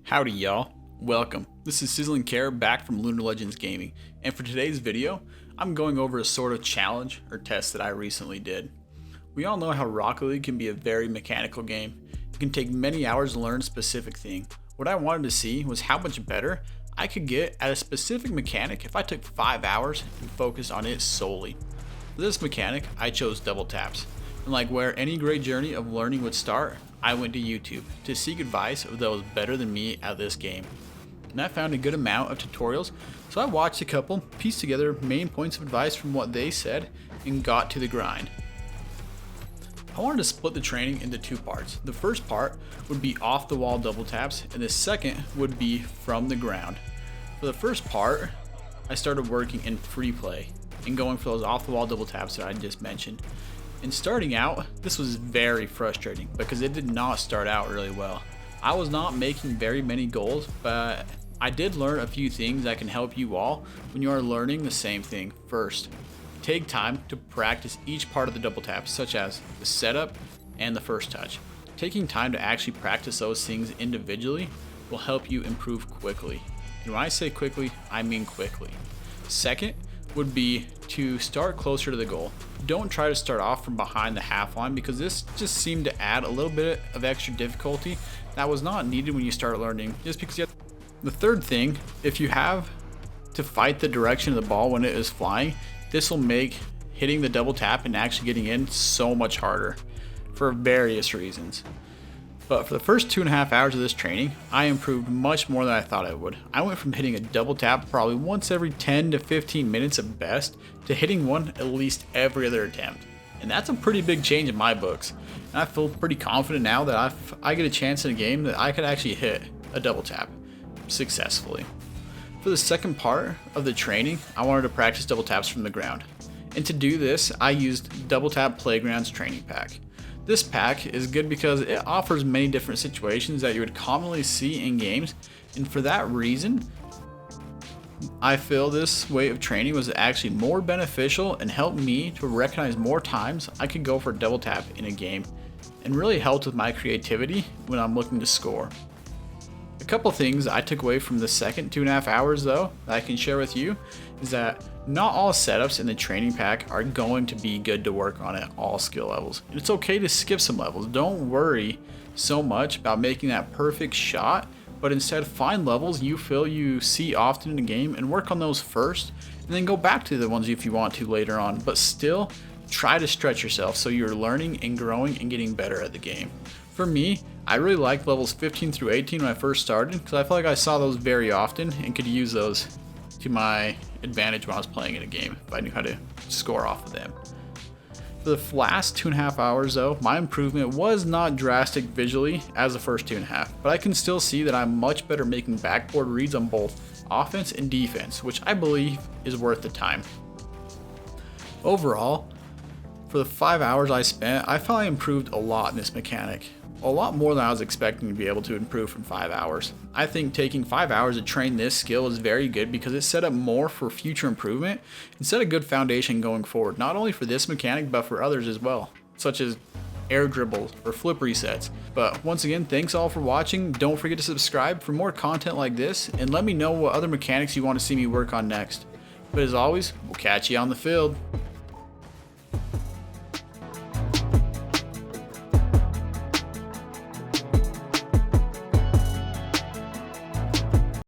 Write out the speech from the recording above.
Howdy y'all, welcome. This is Sizzling Care back from Lunar Legends Gaming, and for today's video, I'm going over a sort of challenge or test that I recently did. We all know how Rocket League can be a very mechanical game. It can take many hours to learn a specific thing. What I wanted to see was how much better I could get at a specific mechanic if I took 5 hours and focused on it solely. For this mechanic, I chose double taps. And like where any great journey of learning would start, I went to YouTube to seek advice of those better than me at this game. And I found a good amount of tutorials, so I watched a couple, pieced together main points of advice from what they said, and got to the grind. I wanted to split the training into two parts. The first part would be off the wall double taps, and the second would be from the ground. For the first part, I started working in free play and going for those off the wall double taps that I just mentioned. And starting out, this was very frustrating because it did not start out really well. I was not making very many goals, but I did learn a few things that can help you all when you are learning the same thing. First, take time to practice each part of the double tap, such as the setup and the first touch. Taking time to actually practice those things individually will help you improve quickly. And when I say quickly, I mean quickly. Second would be to start closer to the goal. Don't try to start off from behind the half line because this just seemed to add a little bit of extra difficulty that was not needed when you start learning, just because you have. The third thing, if you have to fight the direction of the ball when it is flying, this will make hitting the double tap and actually getting in so much harder for various reasons. But for the first 2.5 hours of this training, I improved much more than I thought I would. I went from hitting a double tap probably once every 10 to 15 minutes at best to hitting one at least every other attempt. And that's a pretty big change in my books. And I feel pretty confident now that if I get a chance in a game that I could actually hit a double tap successfully. For the second part of the training, I wanted to practice double taps from the ground. And to do this, I used Double Tap Playground's training pack. This pack is good because it offers many different situations that you would commonly see in games, and for that reason, I feel this way of training was actually more beneficial and helped me to recognize more times I could go for a double tap in a game, and really helped with my creativity when I'm looking to score. A couple things I took away from the second 2.5 hours though that I can share with you is that not all setups in the training pack are going to be good to work on at all skill levels. And it's okay to skip some levels. Don't worry so much about making that perfect shot, but instead find levels you feel you see often in the game and work on those first, and then go back to the ones if you want to later on. But still, try to stretch yourself so you're learning and growing and getting better at the game. For me, I really liked levels 15 through 18 when I first started because I felt like I saw those very often and could use those to my advantage when I was playing in a game if I knew how to score off of them. For the last 2.5 hours though, my improvement was not drastic visually as the first 2.5, but I can still see that I'm much better making backboard reads on both offense and defense, which I believe is worth the time. Overall, for the 5 hours I spent, I felt I improved a lot in this mechanic. A lot more than I was expecting to be able to improve from 5 hours. I think taking 5 hours to train this skill is very good because it set up more for future improvement and set a good foundation going forward, not only for this mechanic but for others as well, such as air dribbles or flip resets. But once again, thanks all for watching. Don't forget to subscribe for more content like this and let me know what other mechanics you want to see me work on next. But as always, we'll catch you on the field.